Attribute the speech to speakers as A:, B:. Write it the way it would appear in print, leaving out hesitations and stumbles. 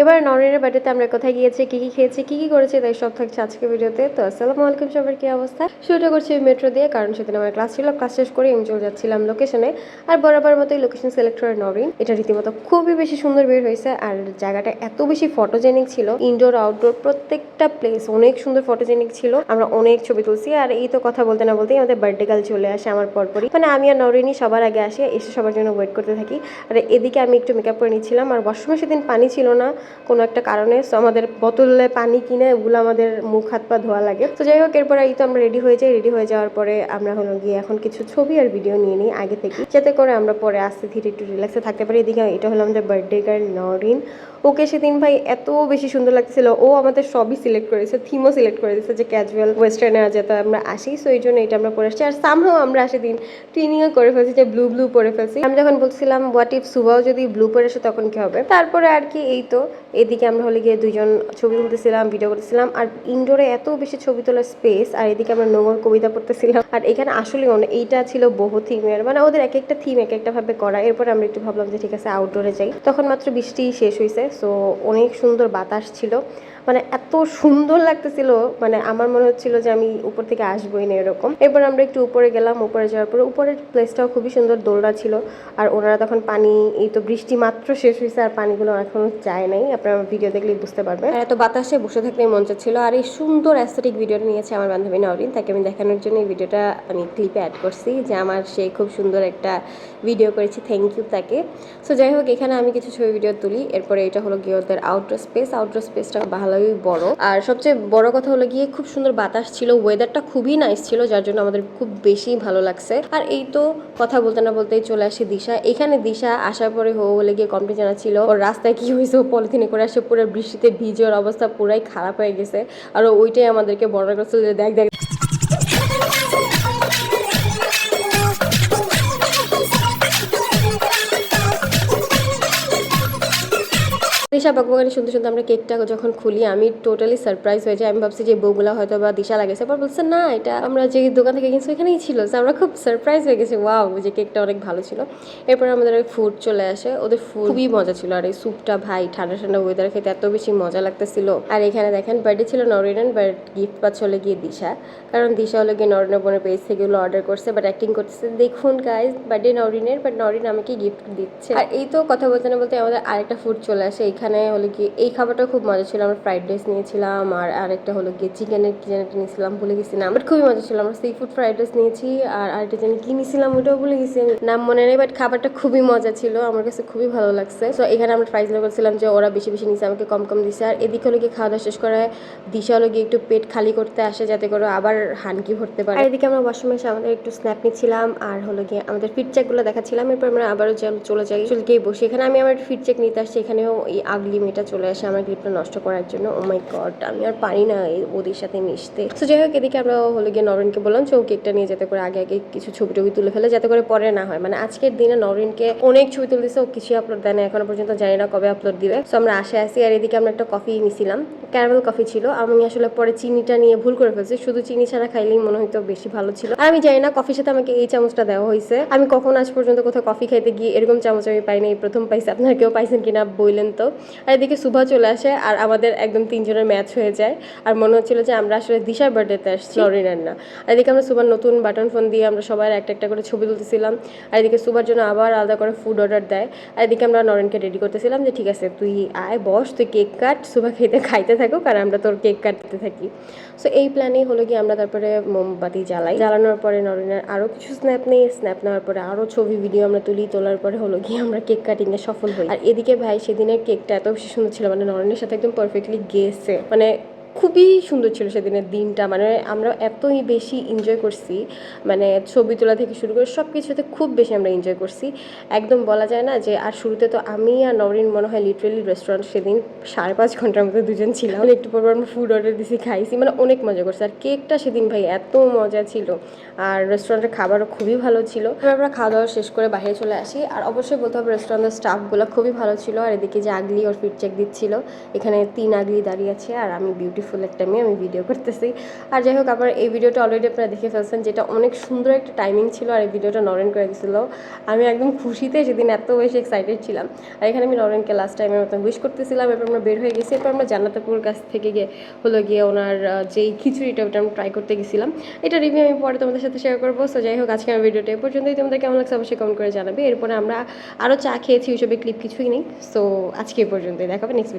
A: এবার নরিনের বাড়িতে আমরা কোথায় গিয়েছি, কি কি খেয়েছি, কি কি করেছি, তাই সব থাকছে আজকে ভিডিওতে। তো আসসালামু আলাইকুম, সবার কি অবস্থা? শুরুটা করছি মেট্রো দিয়ে, কারণ সেদিন আমার ক্লাস ছিল। ক্লাস শেষ করে আমি চলে যাচ্ছিলাম লোকেশনে। আর বরাবর মতোই লোকেশন সিলেক্ট করে নরিন। এটা রীতিমতো খুবই বেশি সুন্দর বের হয়েছে। আর জায়গাটা এত বেশি ফটোজেনিক ছিল, ইনডোর আউটডোর প্রত্যেকটা প্লেস অনেক সুন্দর ফটোজেনিক ছিল। আমরা অনেক ছবি তুলছি। আর এই তো কথা বলতে না বলতেই আমাদের বার্থডে কাল চলে আসে আমার পরপরই। মানে আমি আর নরিনই সবার আগে আসি, এসে সবার জন্য ওয়েট করতে থাকি। আর এদিকে আমি একটু মেকআপ করে নিচ্ছিলাম। আর ওয়াশরুমে সেদিন পানি ছিল না কোনো একটা কারণে, সো আমাদের বোতলে পানি কিনে ওগুলো আমাদের মুখ হাত পা ধোয়া লাগে। তো যাই হোক, এরপর এই তো আমরা রেডি হয়ে যাই। রেডি হয়ে যাওয়ার পরে আমরা হলো গিয়ে এখন কিছু ছবি আর ভিডিও নিয়ে নিই আগে থেকে, যাতে করে আমরা পরে আস্তে ধীরে একটু রিল্যাক্সে থাকতে পারি। এদিকে এটা হলো আমাদের বার্থডে গার্ল নরিন। ওকে সেদিন ভাই এত বেশি সুন্দর লাগছিল। ও আমাদের সবই সিলেক্ট করেছে, থিমও সিলেক্ট করে দিয়েছে যে ক্যাজুয়াল ওয়েস্টার্নে যাতে আমরা আসি। সো এই জন্য এটা আমরা পরে আসছি। আর সামহাও আমরা সেদিন টুইনিংও করে ফেলছি, যে ব্লু ব্লু পরে ফেলছি। আমি যখন বলছিলাম হোয়াট ইফ সুবাও যদি ব্লু পরে আসে তখন কি হবে। তারপরে আর কি এই তো এদিকে আমরা হলে গিয়ে দুইজন ছবি তুলতেছিলাম, ভিডিও করতেছিলাম। আর ইনডোরে এত বেশি ছবি তোলার স্পেস। আর এদিকে আমরা নোংর কবিতা পড়তেছিলাম। আর এখানে আসলে এইটা ছিল বহু থিমের, মানে ওদের এক একটা থিম এক একটা ভাবে করা। এরপর আমরা একটু ভাবলাম যে ঠিক আছে আউটডোরে যাই। তখন মাত্র বৃষ্টি শেষ হয়েছে, সো অনেক সুন্দর বাতাস ছিল, মানে এত সুন্দর লাগতেছিল, মানে আমার মনে হচ্ছিল যে আমি উপর থেকে আসবোই না এরকম। এরপর আমরা একটু উপরে গেলাম। উপরে যাওয়ার পরে উপরের প্লেসটাও খুবই সুন্দর, দোলনা ছিল। আর ওনারা তখন পানি, এই তো বৃষ্টি মাত্র শেষ হয়েছে আর পানিগুলো এখনো যায় নাই, আপনারা ভিডিও দেখলেই বুঝতে পারবেন। এত বাতাসে বসে থাকলে মন চাচ্ছিল। আর এই সুন্দর অ্যাস্থেটিক ভিডিওটা নিয়েছে আমার বান্ধবী নরিন, তাকে আমি দেখানোর জন্য এই ভিডিওটা আমি ক্লিপে অ্যাড করছি, যে আমার সে খুব সুন্দর একটা ভিডিও করেছি, থ্যাংক ইউ তাকে। সো যাই হোক, এখানে আমি কিছু ছবি ভিডিও তুলি। এরপরে এটা হলো গিয়ে ওদের আউটডোর স্পেস। আউটডোর স্পেসটা ভালোই বড়। আর সবচেয়ে বড় কথা হলো গিয়ে খুব সুন্দর বাতাস ছিল, ওয়েদারটা খুবই নাইস ছিল, যার জন্য আমাদের খুব বেশি ভালো লাগছে। আর এই তো কথা বলতে না বলতেই চলে আসে দিশা। এখানে দিশা আসার পরে হলে গিয়ে কমপ্লেন জানাচ্ছিল ওর রাস্তায় কি হয়েছে, ও পলিথিনে করে আসে পুরো বৃষ্টিতে ভিজে, ওর অবস্থা পুরাই খারাপ হয়ে গেছে। আর ওইটাই আমাদেরকে বর্ণনা করছিল যে দেখ দেখ দিশা বকবকানি শুনতে শুনতে আমরা কেকটা যখন খুলি আমি টোটালি সারপ্রাইজ হয়ে যাই। আমি ভাবছি যে বউগুলা হয়তো বা দিশা লাগেছে, পর বলছে না এটা আমরা যে দোকান থেকে কিনছি ওইখানেই ছিল। আমরা খুব সারপ্রাইজ হয়ে গেছি, ওয়াও, যে কেকটা অনেক ভালো ছিল। এরপর আমাদের ফুড চলে আসে, ওদের ফুড খুবই মজা ছিল। আর এই স্যুপটা ভাই ঠান্ডা ঠান্ডা ওয়েদার খেতে এত বেশি মজা লাগতেছিল। আর এখানে দেখেন বার্থডে ছিল নরিনের, বাট গিফট পাচ্ছে হলে গিয়ে দিশা, কারণ দিশা হলে গিয়ে নরিনের বোনের পেজ থেকে ওগুলো অর্ডার করছে, বাট অ্যাক্টিং করতেছে। দেখুন গাইজ, বার্থডে নরিনের, বাট নরিন আমাকে গিফট দিচ্ছে। আর এই তো কথা বলতে না বলতে আমাদের আরেকটা ফুড চলে আসে। এখানে হলো কি এই খাবারটা খুব মজা ছিল। আমরা ফ্রাইড রাইস নিয়েছিলাম, আর আরেকটা হলো গিয়ে চিকেনের কি যেন একটা নিয়েছিলাম, ভুলে গেছিলাম, বাট খুবই মজা ছিল। আমরা সি ফুড ফ্রাইড রাইস নিয়েছি, আর আরেকটা জানি কি নিয়েছিলাম ওটাও ভুলে গেছি, নাম মনে নেই, বাট খাবারটা খুবই মজা ছিল, আমার কাছে খুবই ভালো লাগছে। তো এখানে আমরা প্রাইজ করছিলাম যে ওরা বেশি বেশি নিয়েছে, আমাকে কম কম দিছে। আর এদিকে হলো গিয়ে খাওয়া দাওয়া শেষ করে দিশা হলো গিয়ে একটু পেট খালি করতে আসে, যাতে করে আবার হানকি ভরতে পারে। আর এদিকে আমরা ওয়াশরুমে এসে আমাদের একটু স্ন্যাপ নিচ্ছিলাম, আর হলো গিয়ে আমাদের ফিট চেকগুলো দেখাচ্ছিলাম। এরপর আমরা আবারও চলে যাই, চলে গিয়ে বসি। এখানে আমি আমার ফিট চেক নিতে আসছি, এখানেও এই আগলি মেয়েটা চলে আসে আমার ক্লিপটা নষ্ট করার জন্য। ও মাই গড, আমি আর পারি না ওদের সাথে মিশতে। তো যাই হোক, এদিকে আমরা হলো গিয়ে নরিনকে বললাম যে ও কেকটা নিয়ে যেতে করে আগে আগে কিছু ছবি টবি তুলে ফেলে, যাতে করে পরে না হয়। মানে আজকের দিনে নরিনকে অনেক ছবি তুলে দিচ্ছে, ও কিছু আপলোড দেয় না এখনো পর্যন্ত, জানি না কবে আপলোড দিবে। তো আমরা আসে আসি। আর এদিকে আমরা একটা কফি নিছিলাম, ক্যারামেল কফি ছিল। আমি আসলে পরে চিনিটা নিয়ে ভুল করে ফেলছি, শুধু চিনি ছাড়া খাইলেই মনে হয়তো বেশি ভালো ছিল। আর আমি জানি না কফির সাথে আমাকে এই চামচটা দেওয়া হয়েছে। আমি কখন আজ পর্যন্ত কোথাও কফি খাইতে গিয়ে এরকম চামচ আমি পাই না, এই প্রথম পাইছি। আপনারা কেউ পাইছেন কিনা বললেন তো। আর এদিকে সুভা চলে আসে, আর আমাদের একদম তিনজনের ম্যাচ হয়ে যায়। আর মনে হচ্ছিল যে আমরা আসলে দিশার বার্থডেতে আসছি, নরিনের না। আর এদিকে আমরা সুভার নতুন বাটন ফোন দিয়ে আমরা সবাই একটা একটা করে ছবি তুলতেছিলাম। আর এদিকে সুভার জন্য আবার আলাদা করে ফুড অর্ডার দেয়। আর এদিকে আমরা নরিনকে রেডি করতেছিলাম যে ঠিক আছে তুই আয়, বস, তুই কেক কাট, সুভা খাইতে থাকুক আর আমরা তোর কেক কাটতে থাকি। সো এই প্ল্যানেই হলো গিয়ে আমরা তারপরে মোমবাতি জ্বালানোর পরে নরিনের আরও কিছু স্ন্যাপ নেই। স্ন্যাপ নেওয়ার পরে আরও ছবি ভিডিও আমরা তুলি, তোলার পরে হলো গিয়ে আমরা কেক কাটিংয়ে সফল হই। আর এদিকে ভাই সেদিনের কেকটা এত বেশি সুন্দর ছিল, মানে নরিনের সাথে একদম পারফেক্টলি গেছে, মানে খুবই সুন্দর ছিল সেদিনের দিনটা। মানে আমরা এতই বেশি এনজয় করছি, মানে ছবি তোলা থেকে শুরু করে সব কিছুতে খুব বেশি আমরা এনজয় করছি, একদম বলা যায় না যে। আর শুরুতে তো আমি আর নরিন মনে হয় লিটারেলি রেস্টুরেন্ট সেদিন 5.5 ঘন্টার মতো দুজন ছিলাম। একটু পর আমরা ফুড অর্ডার দিয়েছি, খাইছি, মানে অনেক মজা করছি। আর কেকটা সেদিন ভাই এত মজা ছিল, আর রেস্টুরেন্টের খাবারও খুবই ভালো ছিল। আমরা খাওয়া দাওয়া শেষ করে বাইরে চলে আসি। আর অবশ্যই বলতে হবে রেস্টুরেন্টের স্টাফগুলো খুবই ভালো ছিল। আর এদিকে যে আগলি ওর ফিড চেক দিচ্ছিল, এখানে 3 আগলি দাঁড়িয়ে আছে, আর আমি বিউটি বিউটিফুল একটা মেয়ে, আমি ভিডিও করতেছি। আর যাই হোক, আমার এই ভিডিওটা অলরেডি আপনারা দেখে ফেলছেন, যেটা অনেক সুন্দর একটা টাইমিং ছিল। আর এই ভিডিওটা নরেন করে দিয়েছিল। আমি একদম খুশিতে সেদিন এত বেশি এক্সাইটেড ছিলাম। আর এখানে আমি নরেনকে লাস্ট টাইমের মতো উইশ করতেছিলাম। এরপর আমরা বের হয়ে গেছি। এরপর আমরা জান্নাতুপুর কাছ থেকে গিয়ে ওনার যেই খিচুড়িটা, ওটা আমি ট্রাই করতে গেছিলাম। এটা রিভিউ আমি পরে তোমাদের সাথে শেয়ার করবো। সো যাই হোক, আজকে আমার ভিডিওটা এ পর্যন্তই। তোমাদের কেমন লাগছে অবশ্যই কমেন্ট করে জানাবে। এরপরে আমরা আরও চা খেয়েছি, ওইসবের ক্লিপ কিছুই নেই। সো আজকে এ পর্যন্তই, দেখাবে নেক্সট ভিডিও।